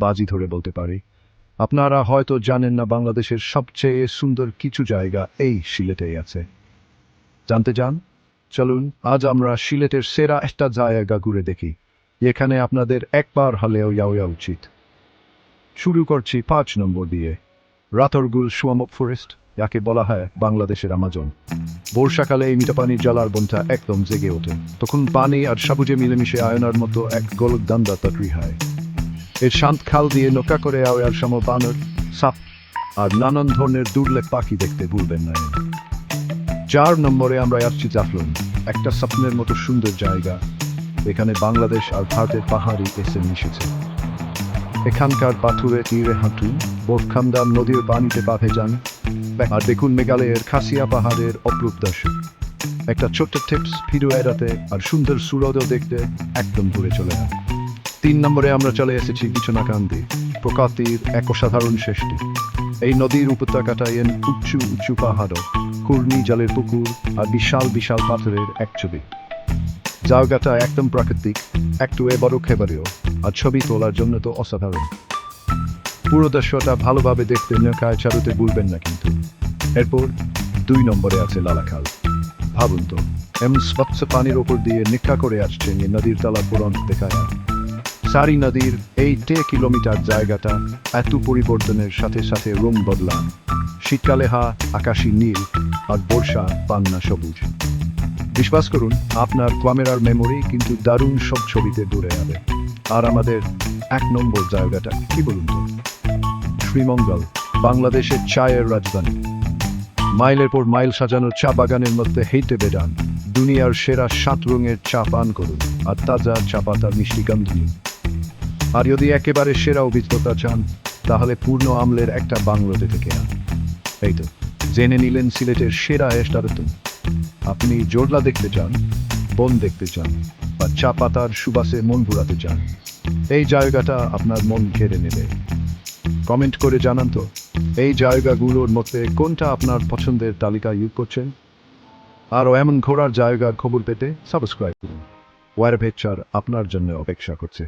বাজি ধরে বলতে পারি। আপনারা হয়তো জানেন না বাংলাদেশের সবচেয়ে সুন্দর কিছু জায়গা এই সিলেটেই আছে। জানতে চান? চলুন আজ আমরা সিলেটের সেরা একটা জায়গা ঘুরে দেখি। এখানে আপনাদের একবার হলেও যাওয়া উচিত। শুরু করছি 5 নম্বর দিয়ে। রাতরগুল সুয়ামক ফরেস্ট, যাকে বলা হয় বাংলাদেশের আমাজন। বর্ষাকালে এই মিঠাপানির জলার বনটা একদম জেগে ওঠে। তখন পানি আর সবুজে মিলেমিশে আয়নার মতো এক গোলকদান্দা তৈরি হয়। এর শান্ত খাল দিয়ে নৌকা করে আর সময় বানর, সাপ আর নানান ধরনের দুর্লভ পাখি দেখতে ভুলবেন না। 4 নম্বরে আমরা আসছি জাফলং, একটা স্বপ্নের মতো সুন্দর জায়গা। এখানে বাংলাদেশ আর ভারতের পাহাড়ি এসে মিশেছে। এখানকার পাথুরে তীরে হাঁটুন, বোরখান্দা নদীর পানিতে পা ভেজান, আর দেখুন মেঘালয়ের খাসিয়া পাহাড়ের অপরূপ দর্শন। একটা ছোট্ট টিপস, ভিডিও এড়াতে আর সুন্দর সূর্যোদয় দেখতে একদম দূরে চলে যান। 3 নম্বরে আমরা চলে এসেছি বিছনাকান্দি, প্রকৃতির এক অসাধারণ সৃষ্টি। এই নদীর উপত্যকাটায় উঁচু উঁচু পাহাড়, ঘূর্ণি জলের পুকুর আর বিশাল বিশাল পাথরের এক ছবি। জায়গাটা একদম প্রাকৃতিক, একটু বড় খেবারেও, আর ছবি তোলার জন্য তো অসাধারণ। পুরো দৃশ্যটা ভালোভাবে দেখতে নৌকায় চারুতে ভুলবেন না কিন্তু। এরপর 2 নম্বরে আছে লালাখাল। ভাবুন তো, এমন স্বচ্ছ পানির ওপর দিয়ে নিক্ষা করে আসছে নদীর তলা পুরন দেখা যায়। সারি নদীর এই 10 কিলোমিটার জায়গাটা এত পরিবর্তনের সাথে সাথে রং বদলান। শীতকালে আকাশী নীল, আর বর্ষা পান্না সবুজ। বিশ্বাস করুন, আপনার ক্যামেরার মেমোরি কিন্তু দারুণ সব ছবিতে দূরে যাবে। আর আমাদের 1 নম্বর জায়গাটা কি বলুন তো? শ্রীমঙ্গল, বাংলাদেশের চায়ের রাজধানী। মাইলের পর মাইল সাজানো চা বাগানের মধ্যে হেঁটে বেড়ান, দুনিয়ার সেরা 7 রঙের চা পান করুন, আর তাজা চা পাতার মিষ্টি গন্ধ নিন। আর যদি একেবারে সেরা অভিজ্ঞতা চান, তাহলে পূর্ণ আমলের একটা বাংলোতে থেকে আন। এই তো জেনে নিলেন সিলেটের সেরা রেস্টুরেন্ট। আপনি জোরলা দেখতে চান, বন দেখতে চান, বা চা পাতার সুবাসে মন ভুলাতে চান, এই জায়গাটা আপনার মন কেড়ে নেবে। কমেন্ট করে জানান তো, এই জায়গাগুলোর মধ্যে কোনটা আপনার পছন্দের তালিকায় ইউজ করছেন। আরও এমন ঘোরার জায়গার খবর পেতে সাবস্ক্রাইব করুন। ওয়ার ভেচার আপনার জন্য অপেক্ষা করছে।